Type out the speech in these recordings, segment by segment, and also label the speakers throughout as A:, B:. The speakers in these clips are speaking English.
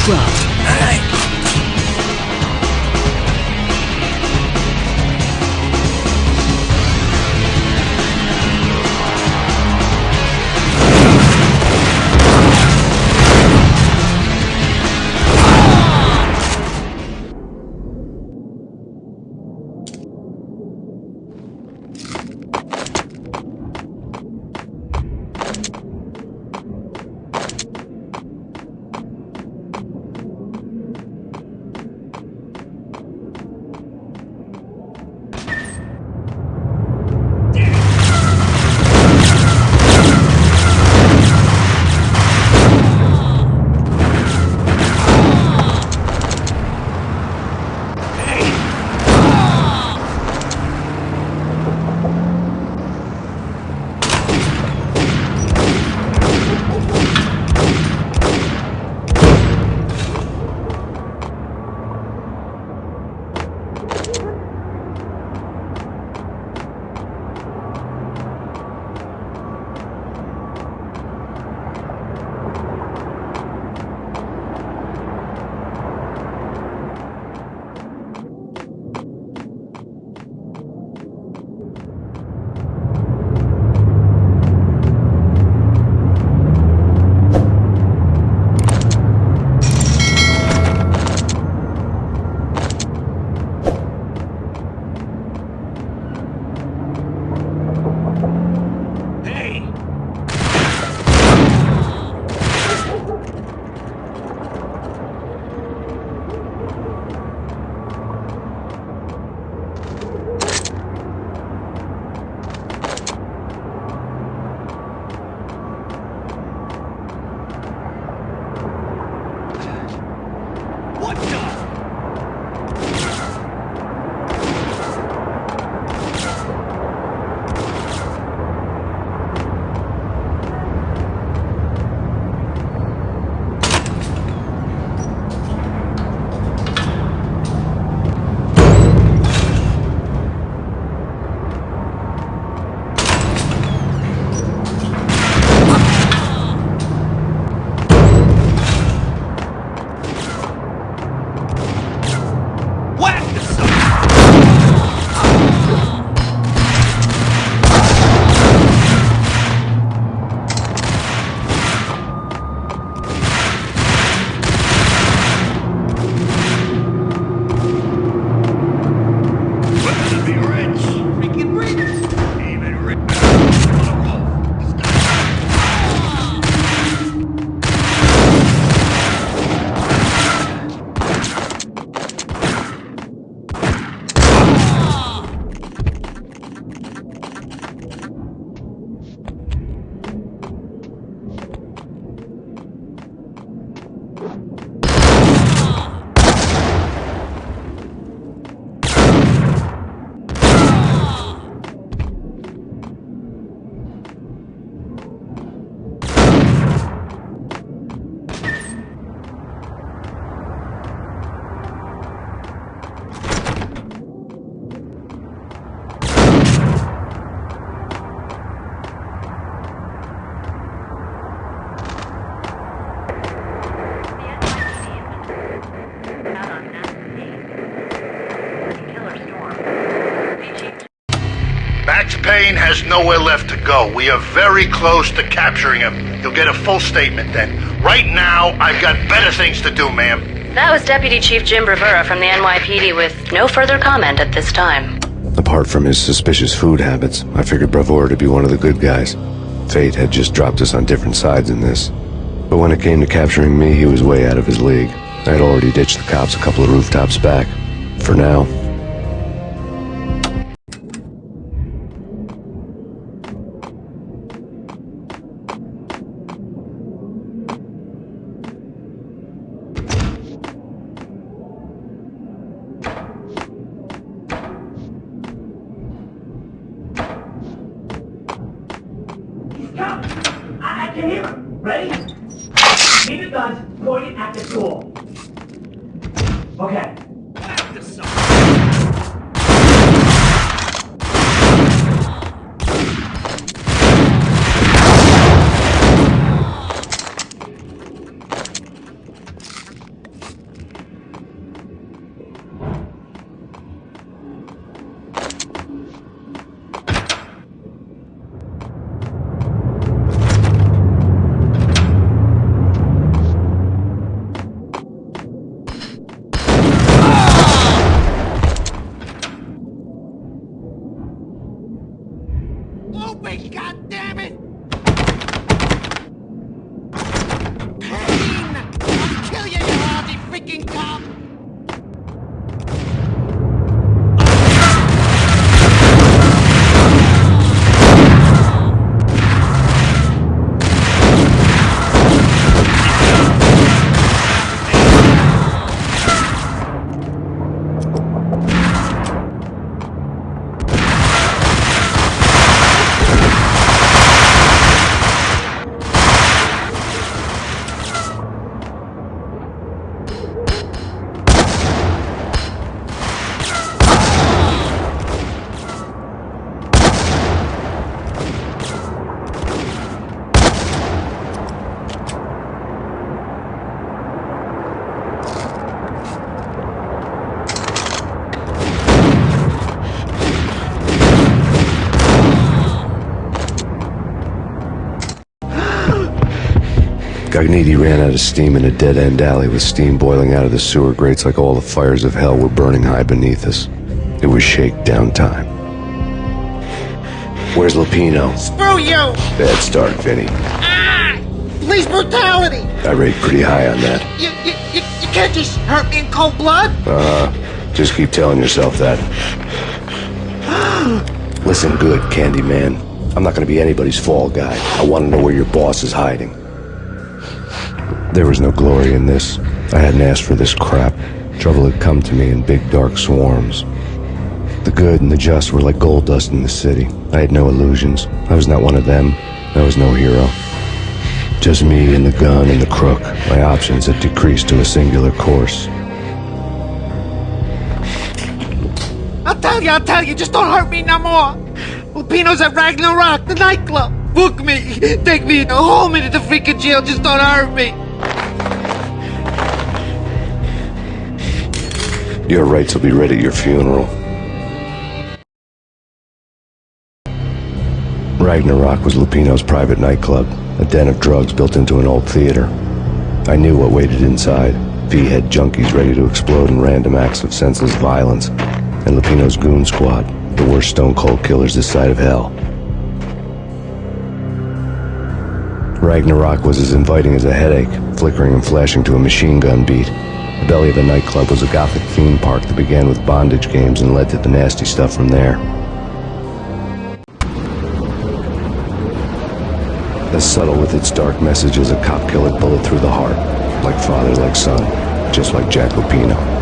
A: well.
B: Payne has nowhere left to go. We are very close to capturing him. You'll get a full statement then. Right now, I've got better things to do, ma'am.
C: That was Deputy Chief Jim Bravura from the NYPD with no further comment at this time.
D: Apart from his suspicious food habits, I figured Bravura to be one of the good guys. Fate had just dropped us on different sides in this. But when it came to capturing me, he was way out of his league. I had already ditched the cops a couple of rooftops back. For now.
E: I can hear him. Ready? Keep your guns pointed at the door. Okay.
A: fucking cop!
D: Gagniti ran out of steam in a dead-end alley with steam boiling out of the sewer grates like all the fires of hell were burning high beneath us. It was shakedown time. Where's Lupino?
A: Screw you!
D: Bad start, Vinny.
A: Ah! Police brutality!
D: I rate pretty high on that.
A: You can't just hurt me in cold blood!
D: Just keep telling yourself that. Listen good, Candyman. I'm not gonna be anybody's fall guy. I want to know where your boss is hiding. There was no glory in this. I hadn't asked for this crap. Trouble had come to me in big dark swarms. The good and the just were like gold dust in the city. I had no illusions. I was not one of them. I was no hero. Just me and the gun and the crook. My options had decreased to a singular course.
A: I'll tell you, just don't hurt me no more! Lupino's at Ragnarok, the nightclub! Book me! Take me in a whole minute to freaking jail, just don't hurt me!
D: Your rights will be read at your funeral. Ragnarok was Lupino's private nightclub, a den of drugs built into an old theater. I knew what waited inside. V-head junkies ready to explode in random acts of senseless violence. And Lupino's goon squad, the worst stone-cold killers this side of hell. Ragnarok was as inviting as a headache, flickering and flashing to a machine gun beat. The belly of the nightclub was a gothic theme park that began with bondage games and led to the nasty stuff from there. As subtle with its dark message as a cop-killer bullet through the heart. Like father, like son. Just like Jack Lupino.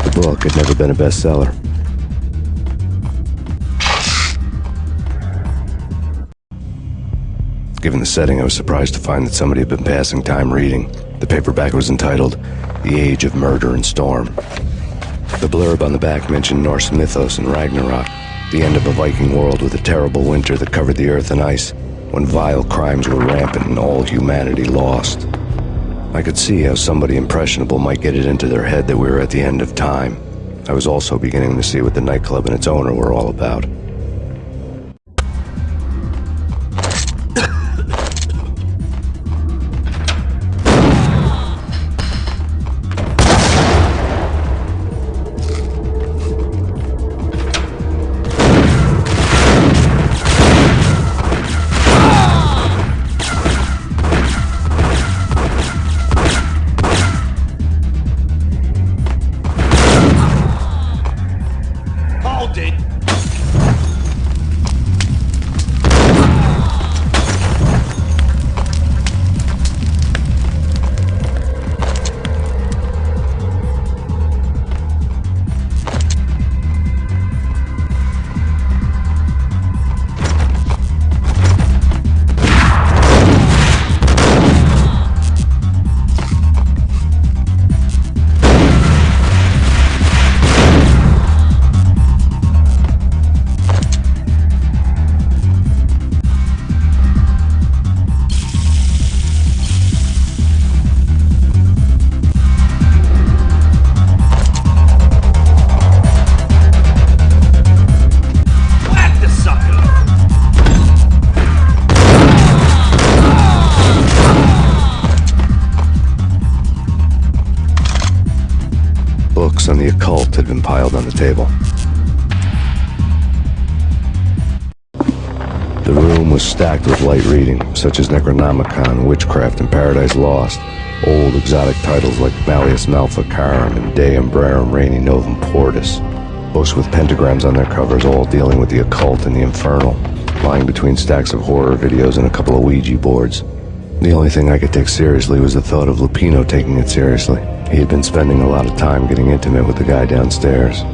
D: The book had never been a bestseller. Given the setting, I was surprised to find that somebody had been passing time reading. The paperback was entitled, The Age of Murder and Storm. The blurb on the back mentioned Norse mythos and Ragnarok, the end of a Viking world with a terrible winter that covered the earth in ice, when vile crimes were rampant and all humanity lost. I could see how somebody impressionable might get it into their head that we were at the end of time. I was also beginning to see what the nightclub and its owner were all about. books on the occult had been piled on the table. The room was stacked with light reading, such as Necronomicon, Witchcraft, and Paradise Lost. Old exotic titles like Malleus Maleficarum and De Umbrarum Reini Novum Portus. Books with pentagrams on their covers, all dealing with the occult and the infernal, lying between stacks of horror videos and a couple of Ouija boards. The only thing I could take seriously was the thought of Lupino taking it seriously. He had been spending a lot of time getting intimate with the guy downstairs.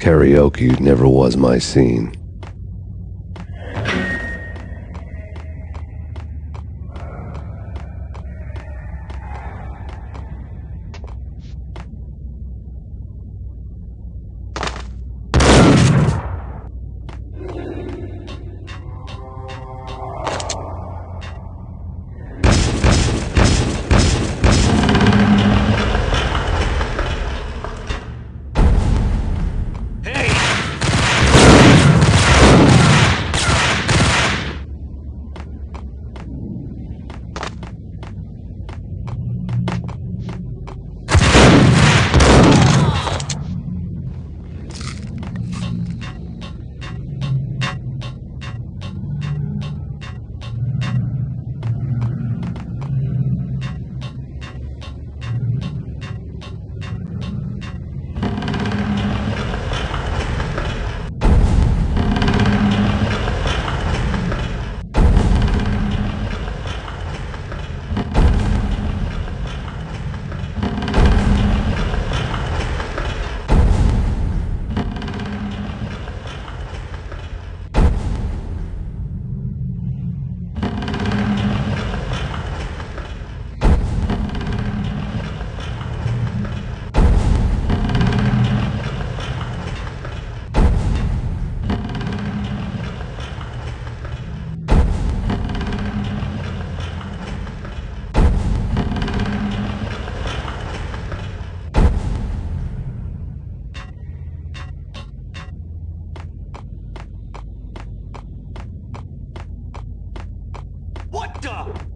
D: Karaoke never was my scene.
A: What the?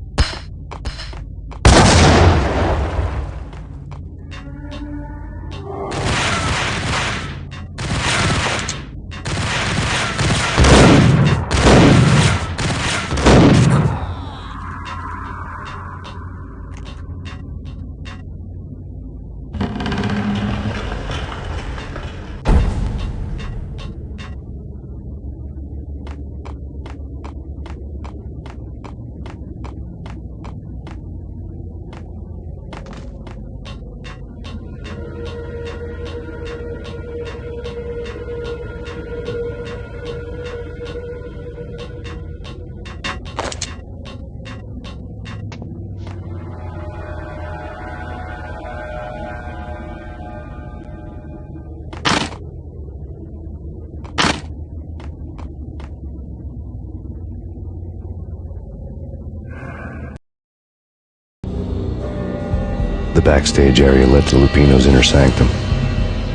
D: The backstage area led to Lupino's inner sanctum.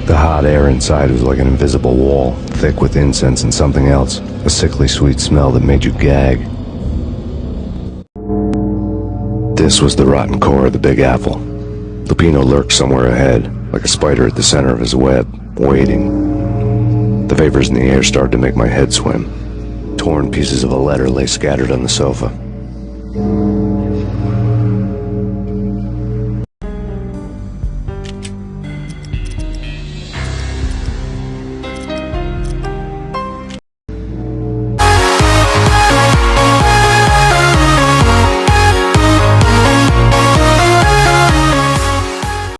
D: The hot air inside was like an invisible wall, thick with incense and something else, a sickly sweet smell that made you gag. This was the rotten core of the Big Apple. Lupino lurked somewhere ahead, like a spider at the center of his web, waiting. The vapors in the air started to make my head swim. Torn pieces of a letter lay scattered on the sofa.